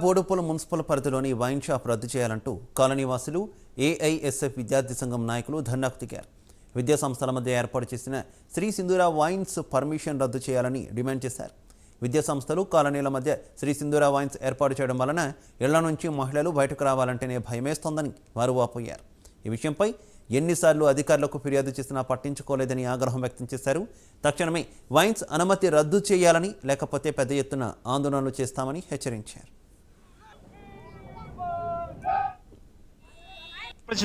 Boduppal municipal పరిధిలోని wine shop రద్దు చేయాలంటూ కాలనీవాసులు ఏఐఎస్ఎఫ్ విద్యార్థి సంఘం నాయకులు ధర్నాకు దిగారు. విద్యా సంస్థల మధ్య ఏర్పాటు చేసిన శ్రీ సింధూర వైన్స్ పర్మిషన్ రద్దు చేయాలని డిమాండ్ చేశారు. విద్యా సంస్థలు కాలనీల మధ్య శ్రీ సింధూర వైన్స్ ఏర్పాటు చేయడం వలన ఇళ్ల నుంచి మహిళలు బయటకు రావాలంటేనే భయమేస్తోందని వారు వాపోయారు. ఈ విషయంపై ఎన్నిసార్లు అధికారులకు ఫిర్యాదు చేసినా పట్టించుకోలేదని ఆగ్రహం వ్యక్తం చేశారు. తక్షణమే వైన్స్ అనుమతి రద్దు చేయాలని, లేకపోతే పెద్ద ఎత్తున ఆందోళనలు చేస్తామని హెచ్చరించారు.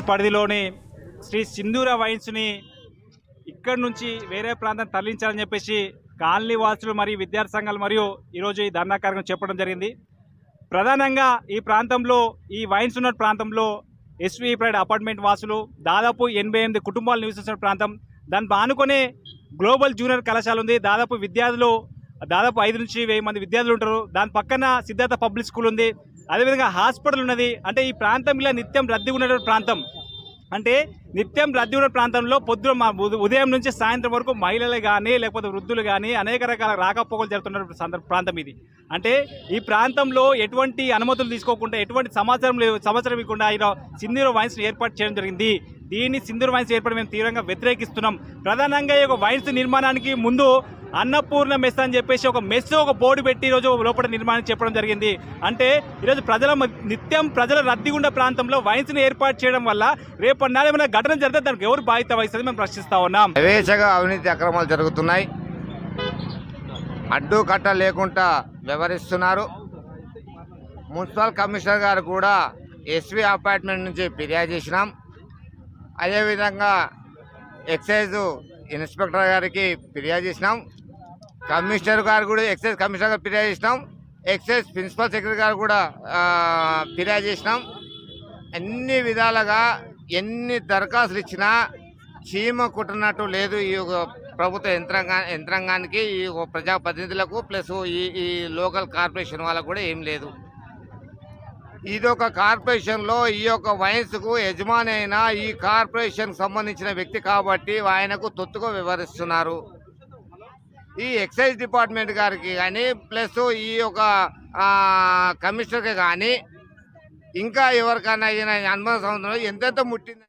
పరిధిలోని శ్రీ సింధూర వైన్స్ని ఇక్కడి నుంచి వేరే ప్రాంతం తరలించాలని చెప్పేసి కాలనీ వాసులు మరియు విద్యార్థి సంఘాలు మరియు ఈరోజు ఈ ధర్నా కార్యక్రమం చెప్పడం జరిగింది. ప్రధానంగా ఈ ప్రాంతంలో ఈ వైన్స్ ఉన్న ప్రాంతంలో ఎస్వి ప్రైడ్ అపార్ట్మెంట్ వాసులు దాదాపు 88 కుటుంబాలు నివసిస్తున్న ప్రాంతం. దాన్ని ఆనుకునే గ్లోబల్ జూనియర్ కళాశాల ఉంది. దాదాపు 5 నుంచి 1000 మంది విద్యార్థులు ఉంటారు. దాని పక్కన సిద్ధార్థ పబ్లిక్ స్కూల్ ఉంది. అదేవిధంగా హాస్పిటల్ ఉన్నది. అంటే ఈ ప్రాంతం ఇలా నిత్యం రద్దీ ఉన్నటువంటి ప్రాంతం. అంటే నిత్యం రద్దీ ఉన్న ప్రాంతంలో పొద్దున ఉదయం నుంచి సాయంత్రం వరకు మహిళలు కానీ లేకపోతే వృద్ధులు కానీ అనేక రకాల రాకపోకలు జరుగుతున్న ప్రాంతం ఇది. అంటే ఈ ప్రాంతంలో ఎటువంటి అనుమతులు తీసుకోకుండా, ఎటువంటి సమాచారం ఇవ్వకుండా ఇలా సింధూర వైన్స్ ఏర్పాటు చేయడం జరిగింది. దీన్ని సింధూర వైన్స్ ఏర్పాటు మేము తీవ్రంగా వ్యతిరేకిస్తున్నాం. ప్రధానంగా ఈ వైన్స్ నిర్మాణానికి ముందు అన్నపూర్ణ మెస్ అని చెప్పేసి ఒక బోర్డు పెట్టి ఈరోజు లోపల నిర్మాణం చెప్పడం జరిగింది. అంటే ఈరోజు నిత్యం ప్రజల రద్దీ ఉన్న ప్రాంతంలో వైన్స్ని ఏర్పాటు చేయడం వల్ల రేపటి ఏమైనా ఘటన జరిగితే దానికి ఎవరు బాధ్యత వహిస్తుంది మేము ప్రశ్నిస్తా ఉన్నాం. యథేచ్ఛగా అవినీతి అక్రమాలు జరుగుతున్నాయి. అడ్డుకట్ట లేకుండా వ్యవహరిస్తున్నారు. మున్సిపల్ కమిషనర్ గారు కూడా ఎస్వి అపార్ట్మెంట్ నుంచి ఫిర్యాదు చేసినాం. అదేవిధంగా ఎక్సైజ్ ఇన్స్పెక్టర్ గారికి ఫిర్యాదు చేసినాం. కమిషనర్ గారు కూడా ఎక్సైజ్ కమిషనర్ గారు ఫిర్యాదు చేసినాం. ఎక్సైజ్ ప్రిన్సిపల్ సెక్రటరీ గారు కూడా ఫిర్యాదు చేసినాం. అన్ని విధాలుగా ఎన్ని దరఖాస్తులు ఇచ్చినా చీమ కుట్టినట్టు లేదు ఈ ప్రభుత్వ యంత్రాంగానికి, ఈ ప్రజాప్రతినిధులకు, ప్లస్ ఈ లోకల్ కార్పొరేషన్ వాళ్ళకు కూడా ఏం లేదు. ఇదొక కార్పొరేషన్లో ఈ యొక్క వైన్స్కు యజమాని అయిన ఈ కార్పొరేషన్ సంబంధించిన వ్యక్తి కాబట్టి ఆయనకు తొత్తుగా వ్యవహరిస్తున్నారు. ఈ ఎక్సైజ్ డిపార్ట్మెంట్ గారికి కానీ ప్లస్ ఈ యొక్క కమిషనర్కి కానీ ఇంకా ఎవరికైనా అనుమతి సంబంధంలో ఎంతెంత ముట్టింది.